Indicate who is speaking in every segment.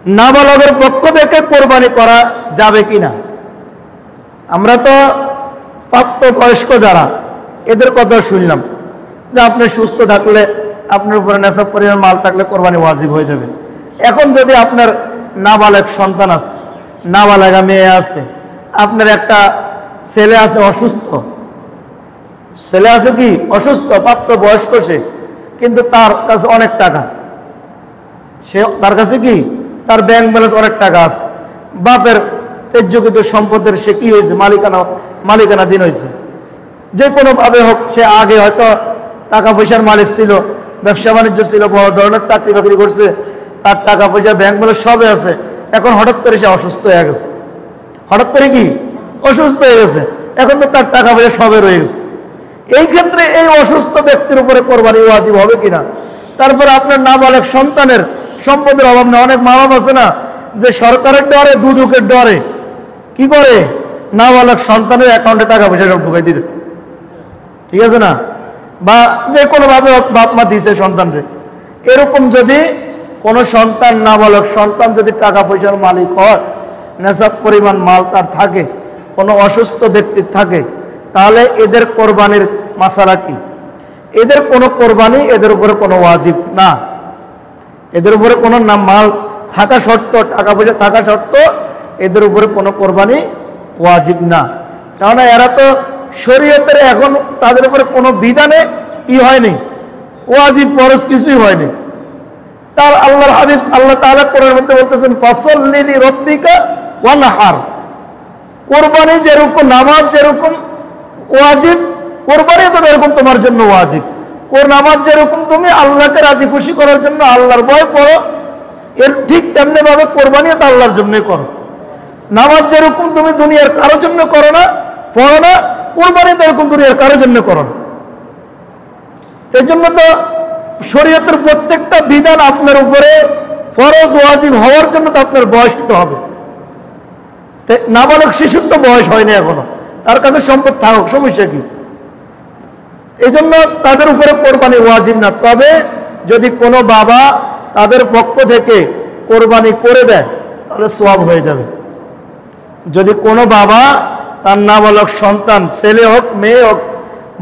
Speaker 1: নাবালকের পক্ষ থেকে কোরবানি করা যাবে কিনা? আমরা তো প্রাপ্তবয়স্ক যারা, এদের কথা শুনলাম যে আপনি সুস্থ থাকলে, আপনার উপরে নেশাব পরিমাণ মাল থাকলে কোরবানি ওয়াজিব হয়ে যাবে। এখন যদি আপনার নাবালক সন্তান আছে, নাবালেগা মেয়ে আছে, আপনার একটা ছেলে আছে অসুস্থ, ছেলে আছে কি অসুস্থ, প্রাপ্তবয়স্ক সে, কিন্তু তার কাছে অনেক টাকা, তার কাছে কি তার ব্যাংক ব্যালেন্স অনেক টাকা আছে, বাপের তেজ্যকৃত সম্পদের সে কি হয়েছে মালিকানা দিন হয়েছে, যে কোনোভাবে হোক, সে আগে হয়তো টাকা পয়সার মালিক ছিল, ব্যবসা বাণিজ্য ছিল, বড় ধরনের চাকরি বাকরি করছে, তার টাকা পয়সা ব্যাংক ব্যালেন্স সবে আছে, এখন হঠাৎ করে সে অসুস্থ হয়ে গেছে, হঠাৎ করে কি অসুস্থ হয়ে গেছে, এখন তো তার টাকা পয়সা সবে রয়ে গেছে। এই ক্ষেত্রে এই অসুস্থ ব্যক্তির উপরে কোরবানি ওয়াজিব হবে কিনা? তারপরে আপনার নাবালক সন্তানের সম্পদের অভাব নেই, অনেক মা বাপ আছে না যে সরকারের ডরে, দুদকের ডরে কি করে নাবালক সন্তানের অ্যাকাউন্টে টাকা পয়সা সব ঢুকাই দিতে, ঠিক আছে না, বা যে কোনোভাবে বাপ মা দিছে সন্তানরে। এরকম যদি কোনো সন্তান, নাবালক সন্তান যদি টাকা পয়সার মালিক হয়, নেশাব পরিমাণ মাল তার থাকে, কোনো অসুস্থ ব্যক্তির থাকে, তাহলে এদের কোরবানির মাসালা কি? এদের কোনো কোরবানি এদের উপরে কোনো ওয়াজিব না, এদের উপরে কোনো মাল থাকা শর্ত, টাকা পয়সা থাকা শর্ত, এদের উপরে কোনো কোরবানি ওয়াজিব না। কেননা এরা তো শরীয়তের এখন তাদের উপরে কোনো বিধানে কি হয়নি, ওয়াজিব ফরজ কিছুই হয়নি। তার আল্লাহর হাদিস, আল্লাহ তাআলা কোরআনের মধ্যে বলতেছেন ফাসাল্লি লিরাব্বিকা ওয়ানহার, কোরবানি যেরকম, নামাজ যেরকম ওয়াজিব, কোরবানি তো এরকম তোমার জন্য ওয়াজিব। নামাজ যেরকম তুমি আল্লাহকে রাজি খুশি করার জন্য আল্লাহর ভয় করো, এর ঠিক তেমনি ভাবে কোরবানিও তো আল্লাহর জন্যই করো। নামাজ যেরকম তুমি দুনিয়ার কারোর জন্য করো না, পড়ো না, কোরবানি তো এরকম দুনিয়ার কারোর জন্য করো না। এই জন্য তো শরীয়তের প্রত্যেকটা বিধান আপনার উপরে ফরজ ওয়াজিব হওয়ার জন্য তো আপনার বয়স দিতে হবে। নাবালক শিশুর তো বয়স হয়নি এখনো, তার কাছে সম্পদ থাকুক, সমস্যা কি? এই জন্য তাদের উপরে কোরবানি ওয়াজিব না। তবে যদি কোনো বাবা তাদের পক্ষ থেকে কোরবানি করে দেয় তাহলে সওয়াব হয়ে যাবে। যদি কোনো বাবা তার নাবালক সন্তান, ছেলে হোক মেয়ে হোক,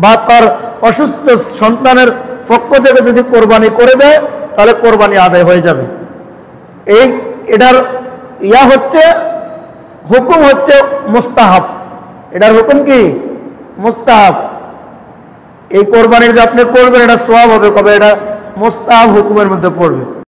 Speaker 1: বা তার অসুস্থ সন্তানের পক্ষ থেকে যদি কোরবানি করে দেয় তাহলে কোরবানি আদায় হয়ে যাবে। এটার হচ্ছে হুকুম হচ্ছে মুস্তাহাব, এটার হুকুম কি মুস্তাহাব। এই কোরবানির যে আপনি করবেন এটা সওয়াব হবে, কবে এটা মুস্তাহাব হুকুমের মধ্যে পড়বে।